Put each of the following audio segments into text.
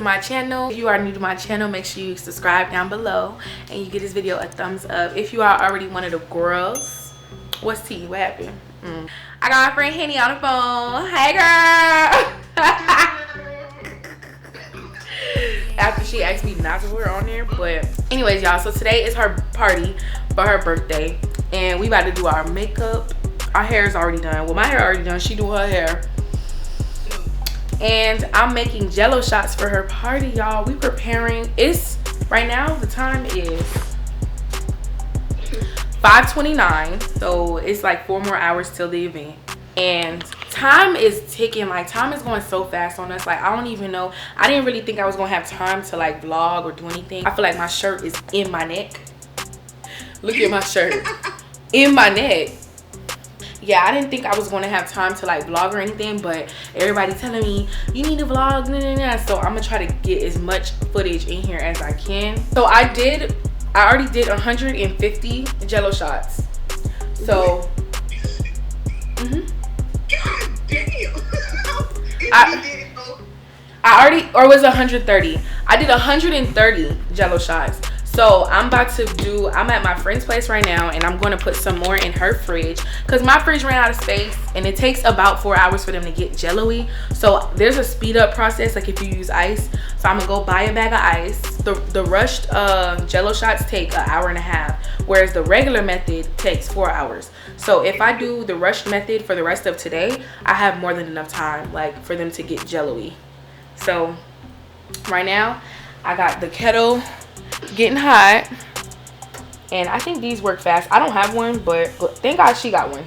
my channel. If you are new to my channel, make sure you subscribe down below and you give this video a thumbs up. If you are already one of the girls, what's tea? What happened? I got my friend Henny on the phone. Hey girl. After she asked me not to put her on there. But anyways, y'all, so today is her party for her birthday and we about to do our makeup. Our hair is already done. Well, my hair already done. She do her hair. And I'm making jello shots for her party, y'all. We preparing. It's right now, the time is 5:29, so it's like 4 more hours till the event. And time is ticking. Like, time is going so fast on us. Like, I don't even know. I didn't really think I was gonna have time to like vlog or do anything. I feel like my shirt is in my neck. Look at my shirt. In my neck. Yeah, I didn't think I was going to have time to like vlog or anything, but everybody telling me you need to vlog, so I'm gonna try to get as much footage in here as I can. So I already did 150 jello shots. So God damn. I already, or was it 130? I did 130 jello shots. So I'm at my friend's place right now and I'm going to put some more in her fridge because my fridge ran out of space and it takes about 4 hours for them to get jello-y. So there's a speed up process, like if you use ice. So I'm gonna go buy a bag of ice. The rushed jello shots take an hour and a half, whereas the regular method takes 4 hours. So if I do the rushed method for the rest of today, I have more than enough time like for them to get jello-y. So right now I got the kettle getting hot and I think these work fast. I don't have one, but thank God she got one.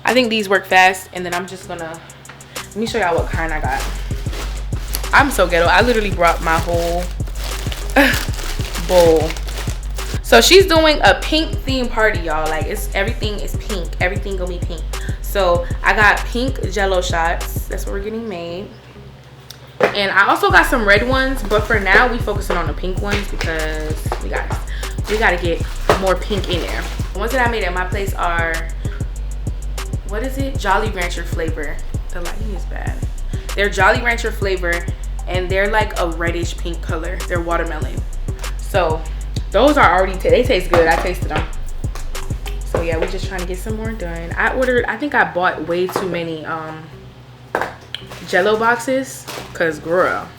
I think these work fast. And then I'm just gonna, let me show y'all what kind I got. I'm so ghetto. I literally brought my whole bowl. So she's doing a pink theme party, y'all. Like, everything is pink. Everything gonna be pink. So I got pink jello shots. That's what we're getting made. And I also got some red ones, but for now we focusing on the pink ones because we gotta get more pink in there. The ones that I made at my place are, what is it? Jolly Rancher flavor. The lighting is bad. They're Jolly Rancher flavor and they're like a reddish pink color. They're watermelon. So those are already, they taste good. I tasted them. So yeah, we're just trying to get some more done. I think I bought way too many jello boxes because girl,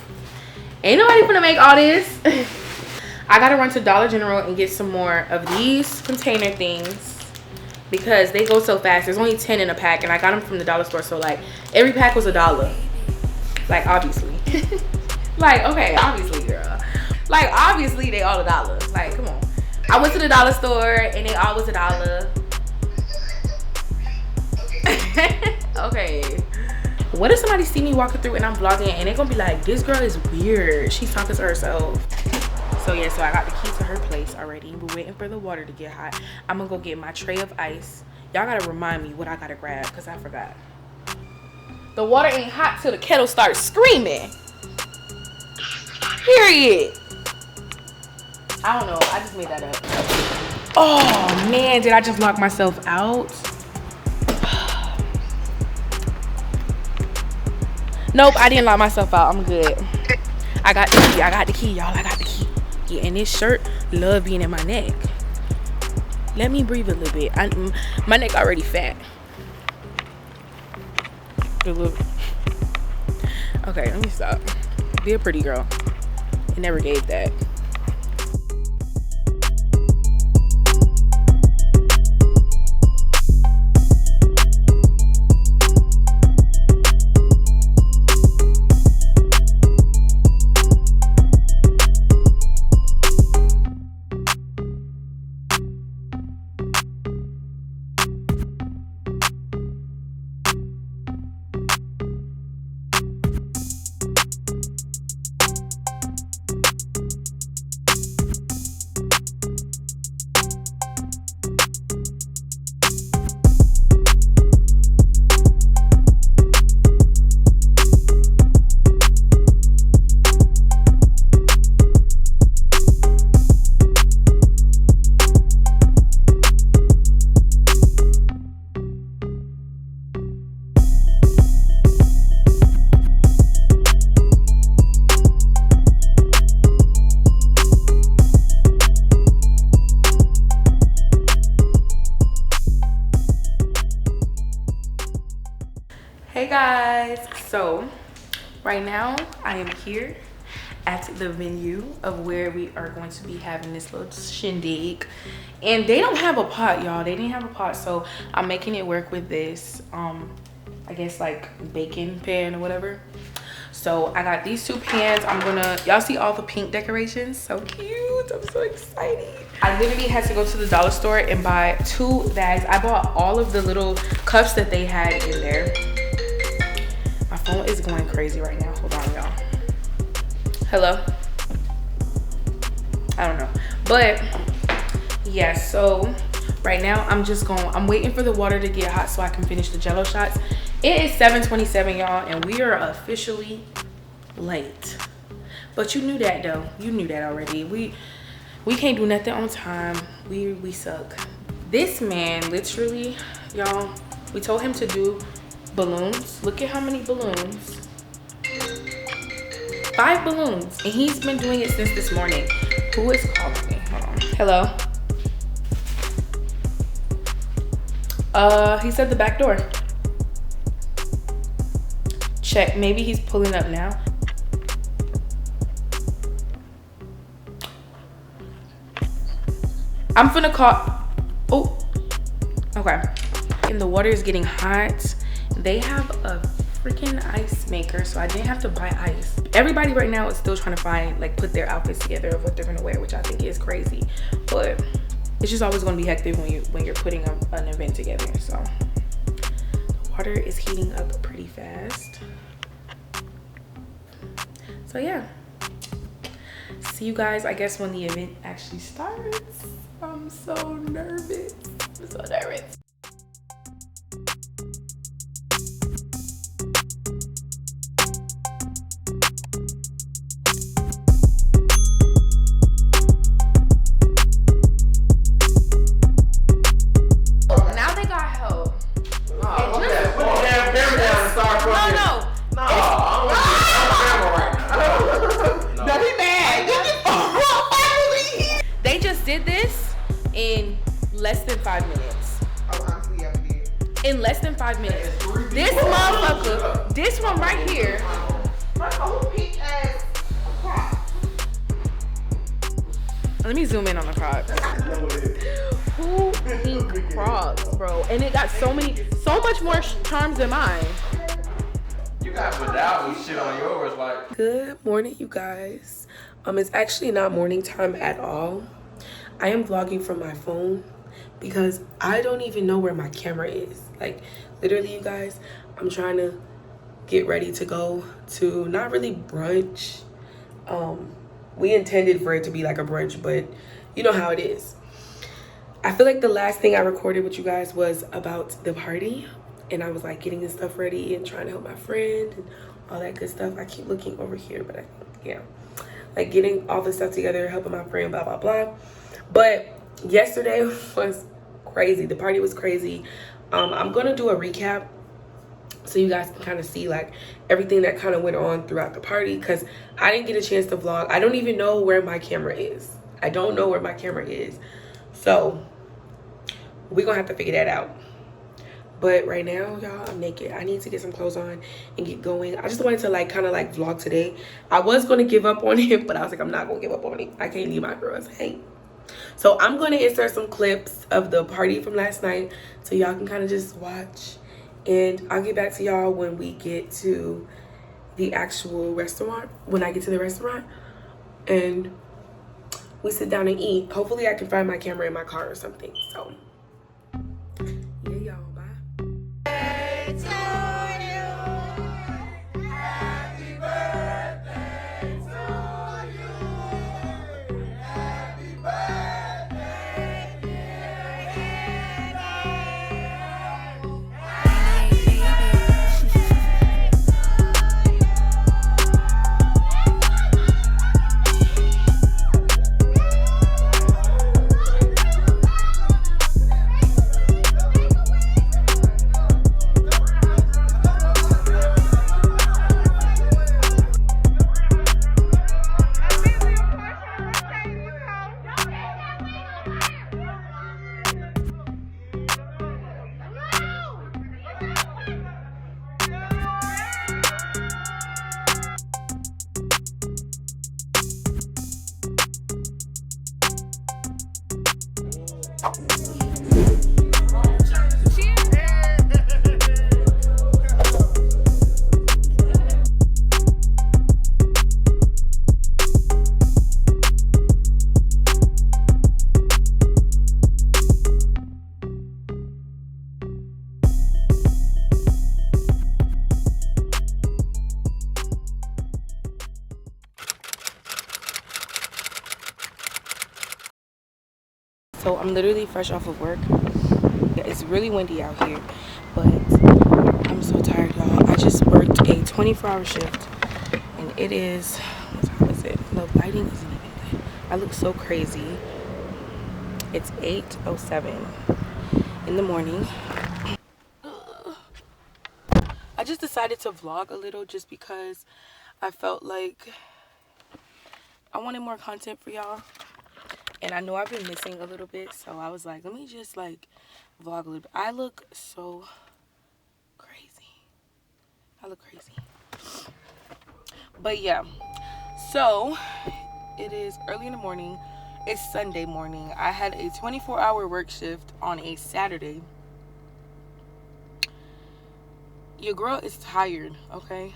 ain't nobody gonna make all this. I gotta run to Dollar General and get some more of these container things because they go so fast. There's only 10 in a pack and I got them from the dollar store, so like every pack was $1. Like, obviously. Like, okay, obviously, girl. Like, obviously they all $1. Like, come on. I went to the dollar store and they all was $1. Okay. What if somebody see me walking through and I'm vlogging and they're gonna be like, this girl is weird, she's talking to herself. So yeah, so I got the key to her place already. We're waiting for the water to get hot. I'm gonna go get my tray of ice. Y'all gotta remind me what I gotta grab because I forgot. The water ain't hot till the kettle starts screaming. Period. I don't know, I just made that up. Oh man, did I just lock myself out? Nope, I didn't lock myself out. I'm good. I got the key. I got the key, y'all. I got the key. Yeah, and this shirt love being in my neck. Let me breathe a little bit. My neck already fat. Look. Okay, let me stop. Be a pretty girl. I never gave that. guys, so right now I am here at the venue of where we are going to be having this little shindig, and they don't have a pot, y'all. They didn't have a pot, so I'm making it work with this I guess like baking pan or whatever. So I got these two pans. I'm gonna, y'all see all the pink decorations? So cute. I'm so excited. I literally had to go to the dollar store and buy 2 bags. I bought all of the little cups that they had in there. My phone is going crazy right now. Hold on, y'all. Hello? I don't know. But yeah, so right now I'm waiting for the water to get hot so I can finish the jello shots. It is 7:27, y'all, and we are officially late. But you knew that though. You knew that already. We can't do nothing on time. We suck. This man literally, y'all, we told him to do balloons. Look at how many balloons. 5 balloons, and he's been doing it since this morning. Who is calling me? Hold on. Hello. He said the back door. Check. Maybe he's pulling up now. I'm finna call. Oh, okay. And the water is getting hot. They have a freaking ice maker, so I didn't have to buy ice. Everybody right now is still trying to find, like, put their outfits together of what they're gonna wear, which I think is crazy. But it's just always gonna be hectic when you're putting an event together. So the water is heating up pretty fast. So yeah, see you guys, I guess, when the event actually starts. I'm so nervous. I'm so nervous. Now they got help. Put the damn camera down and start fucking. No. No, he mad. They just did this in less than 5 minutes. Oh, honestly, yeah, we did. In less than 5 minutes. This motherfucker, this one right here. Let me zoom in on the Crocs. Who pink Crocs, bro? And it got so much more charms than mine. You got bedazzled shit on yours, like. Good morning, you guys. It's actually not morning time at all. I am vlogging from my phone because I don't even know where my camera is. Like, literally, you guys, I'm trying to get ready to go to, not really brunch. We intended for it to be like a brunch, but you know how it is. I feel like the last thing I recorded with you guys was about the party, and I was like getting this stuff ready and trying to help my friend and all that good stuff. I keep looking over here, but yeah, like getting all this stuff together, helping my friend, blah blah blah. But yesterday was crazy. The party was crazy. I'm gonna do a recap so you guys can kind of see like everything that kind of went on throughout the party, because I didn't get a chance to vlog. I don't even know where my camera is. I don't know where my camera is, so we're gonna have to figure that out. But right now, y'all, I'm naked. I need to get some clothes on and get going. I just wanted to like kind of like vlog today. I was gonna give up on it, but I was like, I'm not gonna give up on it. I can't leave my girls hang. So I'm gonna insert some clips of the party from last night so y'all can kind of just watch, and I'll get back to y'all when we get to the actual restaurant, when I get to the restaurant and we sit down and eat. Hopefully I can find my camera in my car or something. So yeah, y'all, bye. So I'm literally fresh off of work. Yeah, it's really windy out here, but I'm so tired, y'all. I just worked a 24-hour shift, and it is, what time is it? The lighting isn't even good. I look so crazy. It's 8:07 in the morning. I just decided to vlog a little just because I felt like I wanted more content for y'all. And I know I've been missing a little bit, so I was like, let me just like vlog a little bit. I look so crazy. I look crazy. But yeah, so it is early in the morning. It's Sunday morning. I had a 24-hour work shift on a Saturday. Your girl is tired, okay?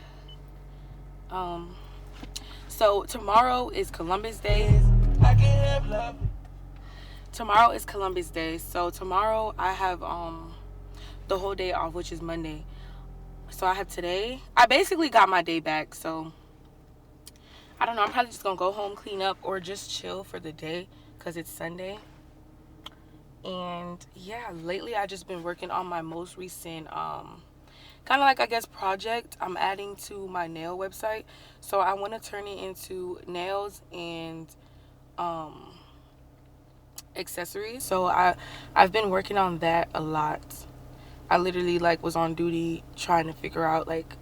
So tomorrow is Columbus Day. Tomorrow is Columbus Day, so tomorrow I have the whole day off, which is Monday. So I have today. I basically got my day back, so I don't know. I'm probably just gonna go home, clean up, or just chill for the day because it's Sunday. And yeah, lately I just been working on my most recent kind of like, I guess, project I'm adding to my nail website. So I want to turn it into nails and accessories. So I've been working on that a lot. I literally like was on duty trying to figure out like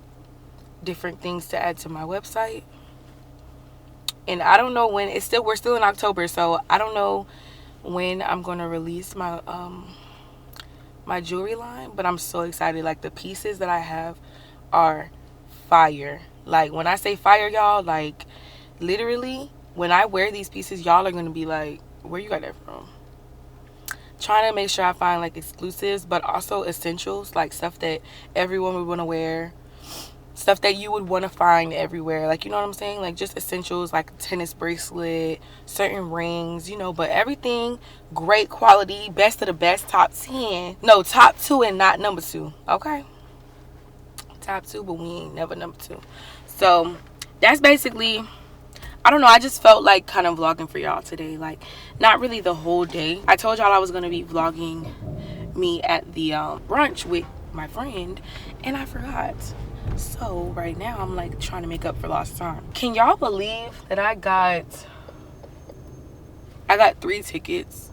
different things to add to my website. And I don't know when. We're still in October, so I don't know when I'm going to release my my jewelry line, but I'm so excited. Like, the pieces that I have are fire. Like, when I say fire, y'all, like, literally, when I wear these pieces, y'all are going to be like, where you got that from? Trying to make sure I find, like, exclusives, but also essentials, like, stuff that everyone would want to wear, stuff that you would want to find everywhere. Like, you know what I'm saying? Like, just essentials, like tennis bracelet, certain rings, you know, but everything great quality, best of the best, top 10. No, top 2 and not number 2, okay? Top 2, but we ain't never number 2. So that's basically, I don't know, I just felt like kind of vlogging for y'all today. Like, not really the whole day. I told y'all I was gonna be vlogging me at the brunch with my friend, and I forgot. So right now I'm like trying to make up for lost time. Can y'all believe that I got 3 tickets?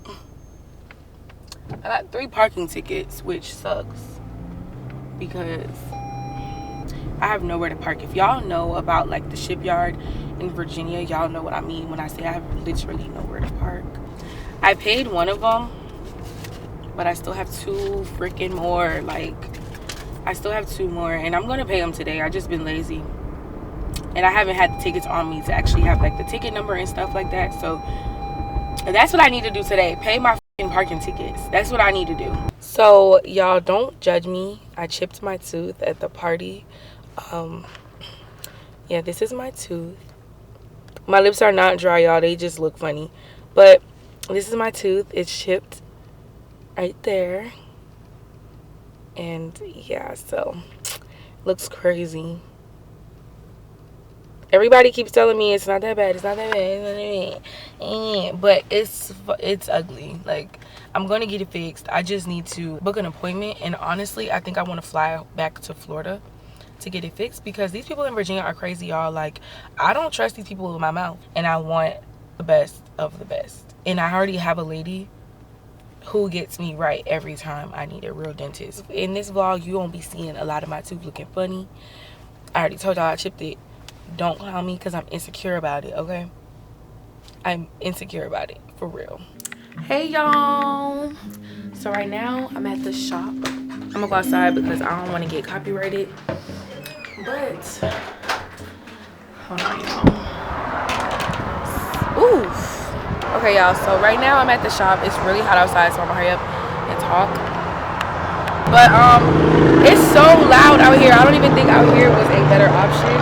I got 3 parking tickets, which sucks because I have nowhere to park. If y'all know about like the shipyard in Virginia, y'all know what I mean when I say I have literally nowhere to park. I paid one of them, but I still have 2 freaking more. Like, I still have 2 more, and I'm gonna pay them today. I just been lazy, and I haven't had the tickets on me to actually have like the ticket number and stuff like that. So that's what I need to do today. Pay my parking tickets. That's what I need to do. So y'all, don't judge me. I chipped my tooth at the party. Yeah, this is my tooth. My lips are not dry, y'all. They just look funny, but this is my tooth. It's chipped right there. And yeah, so looks crazy. Everybody keeps telling me it's not that bad, it's not that bad, it's not that bad. But it's ugly. Like, I'm gonna get it fixed. I just need to book an appointment, and honestly I think I want to fly back to Florida to get it fixed because these people in Virginia are crazy, y'all. Like, I don't trust these people with my mouth, and I want the best of the best. And I already have a lady who gets me right every time I need a real dentist. In this vlog, you won't be seeing a lot of my tooth looking funny. I already told y'all I chipped it. Don't clown me because I'm insecure about it, okay? I'm insecure about it, for real. Hey, y'all. So right now, I'm at the shop. I'm gonna go outside because I don't want to get copyrighted. But, hold on, y'all. Oof. Okay, y'all, so right now I'm at the shop. It's really hot outside, so I'm gonna hurry up and talk. But it's so loud out here. I don't even think out here was a better option.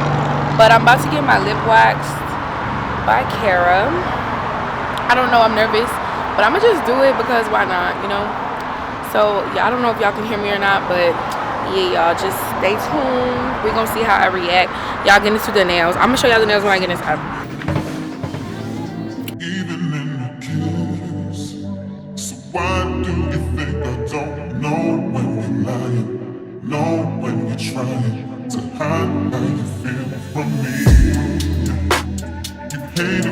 But I'm about to get my lip waxed by Kara. I don't know, I'm nervous, but I'm gonna just do it because why not, you know? So yeah, I don't know if y'all can hear me or not, but yeah, y'all just stay tuned. We're gonna see how I react. Y'all get into the nails. I'm gonna show y'all the nails when I get inside. Even in the kiss, so why do you think I don't know when you're lying? Know when you're trying to hide how you feel from me? You hate it.